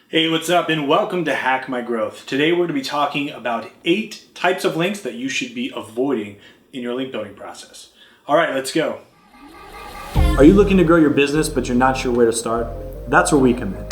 Hey, what's up, and welcome to Hack My Growth. Today we're going to be talking about 8 types of links that you should be avoiding in your link building process. All right, let's go. Are you looking to grow your business but you're not sure where to start? That's where we come in.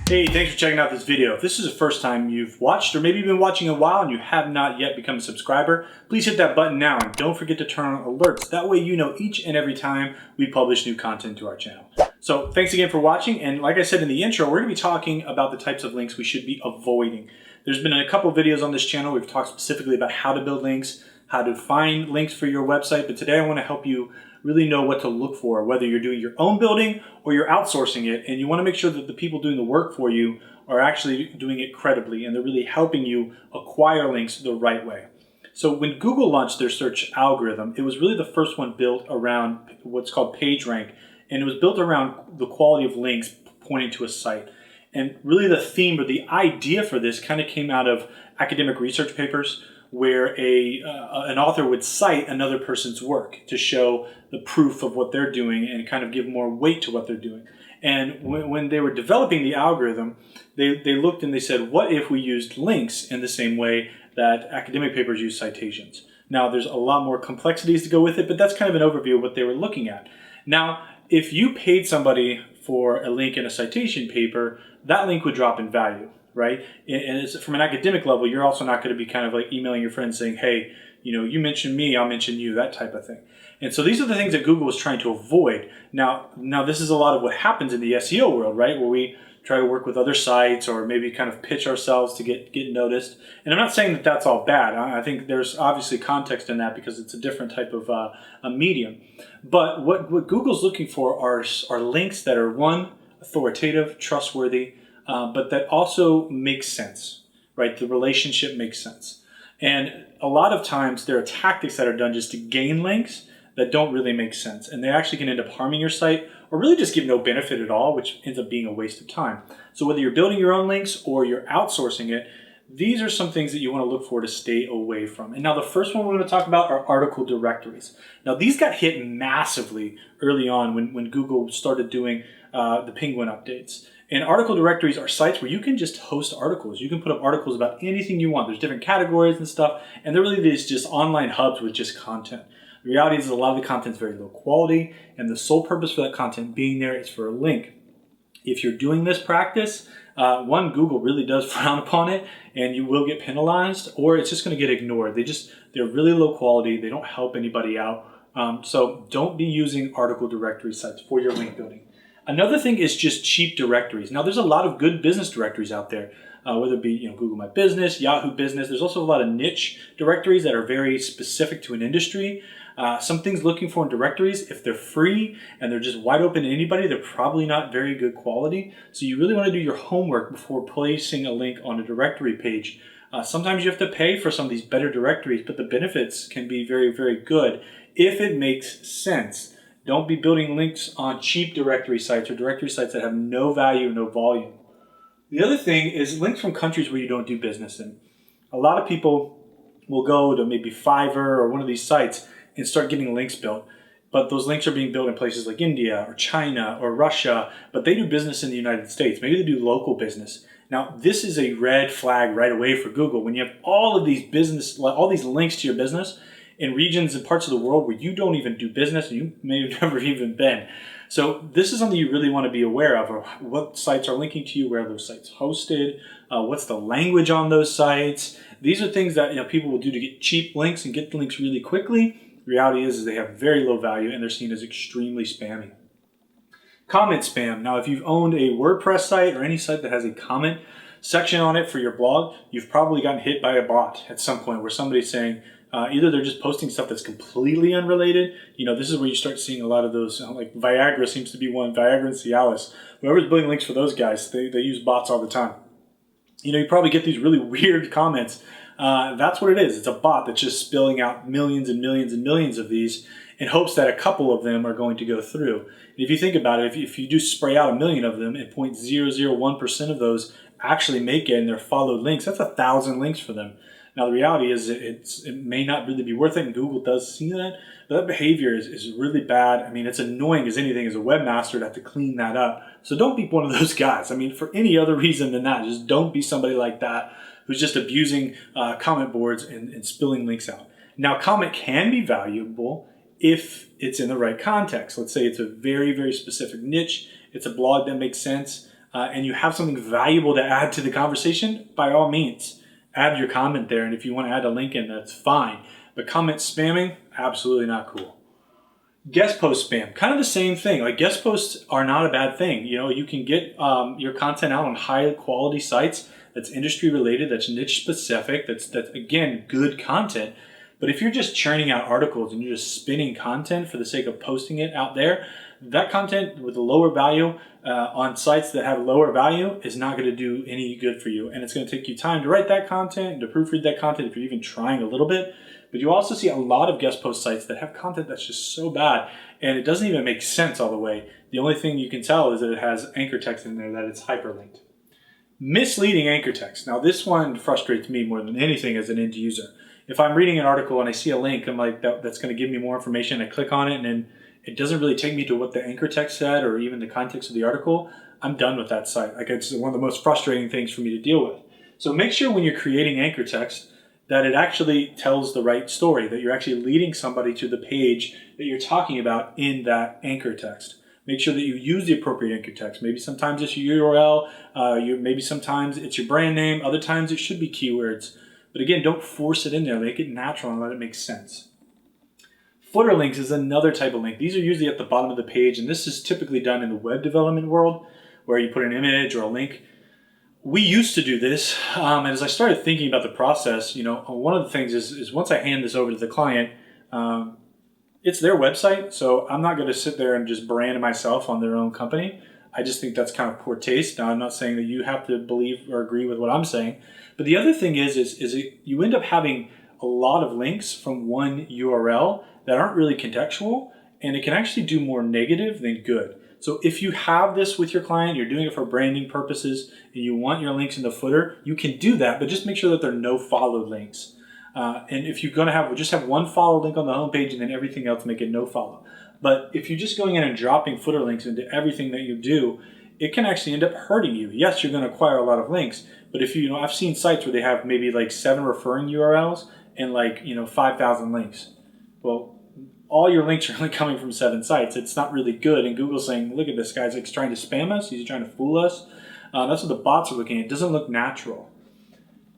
Hey, thanks for checking out this video. If this is the first time you've watched, or maybe you've been watching a while and you have not yet become a subscriber, please hit that button now and don't forget to turn on alerts. That way you know each and every time we publish new content to our channel. So thanks again for watching, and like I said in the intro, we're going to be talking about the types of links we should be avoiding. There's been a couple of videos on this channel. We've talked specifically about how to build links, how to find links for your website, but today I want to help you really know what to look for, whether you're doing your own building or you're outsourcing it, and you want to make sure that the people doing the work for you are actually doing it credibly and they're really helping you acquire links the right way. So when Google launched their search algorithm, it was really the first one built around what's called PageRank, and it was built around the quality of links pointing to a site. And really the theme or the idea for this kind of came out of academic research papers where an author would cite another person's work to show the proof of what they're doing and kind of give more weight to what they're doing. And when they were developing the algorithm, they looked and they said, what if we used links in the same way that academic papers use citations? Now, there's a lot more complexities to go with it, but that's kind of an overview of what they were looking at. Now, if you paid somebody for a link in a citation paper, that link would drop in value, right? And it's, from an academic level, you're also not going to be kind of like emailing your friends saying, hey, you mention me, I'll mention you, that type of thing. And so these are the things that Google is trying to avoid. Now this is a lot of what happens in the SEO world, right? Where we try to work with other sites or maybe kind of pitch ourselves to get noticed. And I'm not saying that that's all bad. I think there's obviously context in that because it's a different type of a medium. But what Google's looking for are links that are, one, authoritative, trustworthy, but that also make sense, right? The relationship makes sense. And a lot of times there are tactics that are done just to gain links that don't really make sense. And they actually can end up harming your site or really just give no benefit at all, which ends up being a waste of time. So whether you're building your own links or you're outsourcing it, these are some things that you want to look for to stay away from. And now the first one we're going to talk about are article directories. Now these got hit massively early on when Google started doing the Penguin updates. And article directories are sites where you can just host articles. You can put up articles about anything you want. There's different categories and stuff, and they're really these just online hubs with just content. The reality is a lot of the content is very low quality, and the sole purpose for that content being there is for a link. If you're doing this practice, one, Google really does frown upon it, and you will get penalized, or it's just going to get ignored. They're really low quality. They don't help anybody out. So don't be using article directory sites for your link building. Another thing is just cheap directories. Now, there's a lot of good business directories out there, whether it be Google My Business, Yahoo Business. There's also a lot of niche directories that are very specific to an industry. Some things looking for in directories, if they're free and they're just wide open to anybody, they're probably not very good quality. So you really want to do your homework before placing a link on a directory page. Sometimes you have to pay for some of these better directories, but the benefits can be very, very good if it makes sense. Don't be building links on cheap directory sites or directory sites that have no value, no volume. The other thing is links from countries where you don't do business in. A lot of people will go to maybe Fiverr or one of these sites and start getting links built. But those links are being built in places like India or China or Russia, but they do business in the United States. Maybe they do local business. Now, this is a red flag right away for Google. When you have all these links to your business in regions and parts of the world where you don't even do business and you may have never even been. So this is something you really want to be aware of what sites are linking to you, where are those sites hosted, what's the language on those sites. These are things that people will do to get cheap links and get the links really quickly. The reality is they have very low value and they're seen as extremely spammy. Comment spam. Now, if you've owned a WordPress site or any site that has a comment section on it for your blog, you've probably gotten hit by a bot at some point where somebody's saying, either they're just posting stuff that's completely unrelated. This is where you start seeing a lot of those, like Viagra seems to be one, Viagra and Cialis. Whoever's building links for those guys, they use bots all the time. You probably get these really weird comments. That's what it is. It's a bot that's just spilling out millions and millions and millions of these in hopes that a couple of them are going to go through. And if you think about it, if you do spray out 1 million of them and 0.001% of those actually make it and they're followed links, that's 1,000 links for them. Now the reality is it may not really be worth it, and Google does see that, but that behavior is really bad. I mean, it's annoying as anything as a webmaster to have to clean that up. So don't be one of those guys. I mean, for any other reason than that, just don't be somebody like that who's just abusing comment boards and spilling links out. Now, comment can be valuable if it's in the right context. Let's say it's a very, very specific niche, it's a blog that makes sense, and you have something valuable to add to the conversation, by all means, add your comment there. And if you want to add a link in, that's fine. But comment spamming, absolutely not cool. Guest post spam, kind of the same thing. Like, guest posts are not a bad thing. You know, you can get your content out on high quality sites that's industry related, that's niche specific, that's again, good content. But if you're just churning out articles and you're just spinning content for the sake of posting it out there, that content with a lower value on sites that have lower value is not going to do any good for you. And it's going to take you time to write that content and to proofread that content if you're even trying a little bit. But you also see a lot of guest post sites that have content that's just so bad and it doesn't even make sense all the way. The only thing you can tell is that it has anchor text in there, that it's hyperlinked. Misleading anchor text. Now this one frustrates me more than anything as an end user. If I'm reading an article and I see a link, I'm like, that's going to give me more information. I click on it and then it doesn't really take me to what the anchor text said or even the context of the article. I'm done with that site. Like, it's one of the most frustrating things for me to deal with. So make sure when you're creating anchor text that it actually tells the right story, that you're actually leading somebody to the page that you're talking about in that anchor text. Make sure that you use the appropriate anchor text. Maybe sometimes it's your URL, maybe sometimes it's your brand name, other times it should be keywords. But again, don't force it in there. Make it natural and let it make sense. Footer links is another type of link. These are usually at the bottom of the page, and this is typically done in the web development world where you put an image or a link. We used to do this, and as I started thinking about the process, you know, one of the things is once I hand this over to the client, it's their website, so I'm not going to sit there and just brand myself on their own company. I just think that's kind of poor taste. Now, I'm not saying that you have to believe or agree with what I'm saying, but the other thing is you end up having a lot of links from one URL that aren't really contextual, and it can actually do more negative than good. So if you have this with your client, you're doing it for branding purposes, and you want your links in the footer, you can do that, but just make sure that they're no follow links. And if you're going to just have one follow link on the homepage and then everything else, make it no follow. But if you're just going in and dropping footer links into everything that you do, it can actually end up hurting you. Yes, you're going to acquire a lot of links, but if you know, I've seen sites where they have maybe like 7 referring URLs and 5,000 links. Well, all your links are only coming from 7 sites. It's not really good. And Google's saying, look at this guy's like trying to spam us. He's trying to fool us. That's what the bots are looking at. It doesn't look natural.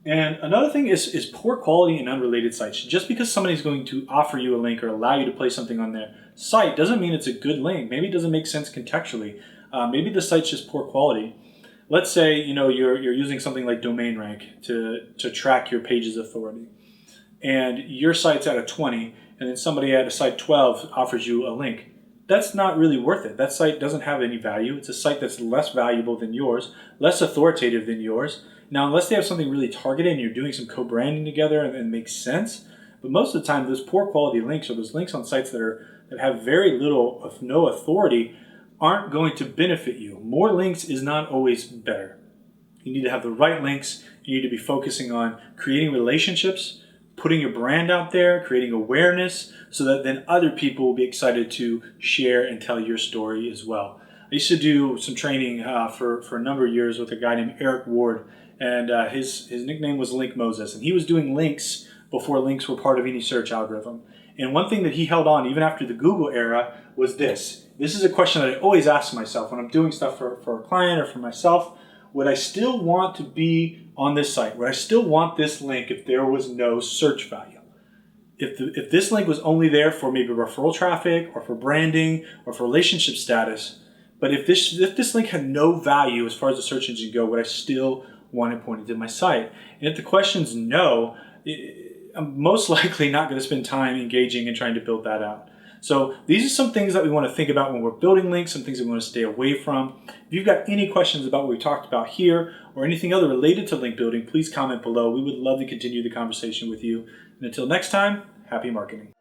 And another thing is poor quality and unrelated sites. Just because somebody's going to offer you a link or allow you to place something on their site doesn't mean it's a good link. Maybe it doesn't make sense contextually. Maybe the site's just poor quality. Let's say you're using something like PageRank to track your page's authority, and your site's at a 20, and then somebody at a site 12 offers you a link. That's not really worth it. That site doesn't have any value. It's a site that's less valuable than yours, less authoritative than yours. Now, unless they have something really targeted and you're doing some co-branding together and it makes sense, but most of the time those poor quality links or those links on sites that have very little of no authority aren't going to benefit you. More links is not always better. You need to have the right links. You need to be focusing on creating relationships, putting your brand out there, creating awareness, so that then other people will be excited to share and tell your story as well. I used to do some training for a number of years with a guy named Eric Ward, and his nickname was Link Moses, and he was doing links before links were part of any search algorithm. And one thing that he held on, even after the Google era, was this. This is a question that I always ask myself when I'm doing stuff for a client or for myself. Would I still want to be on this site? Would I still want this link if there was no search value? If this link was only there for maybe referral traffic or for branding or for relationship status, but if this link had no value as far as the search engine go, would I still want it pointed to my site? And if the question's no, I'm most likely not going to spend time engaging and trying to build that out. So these are some things that we want to think about when we're building links, some things that we want to stay away from. If you've got any questions about what we talked about here or anything other related to link building, please comment below. We would love to continue the conversation with you. And until next time, happy marketing.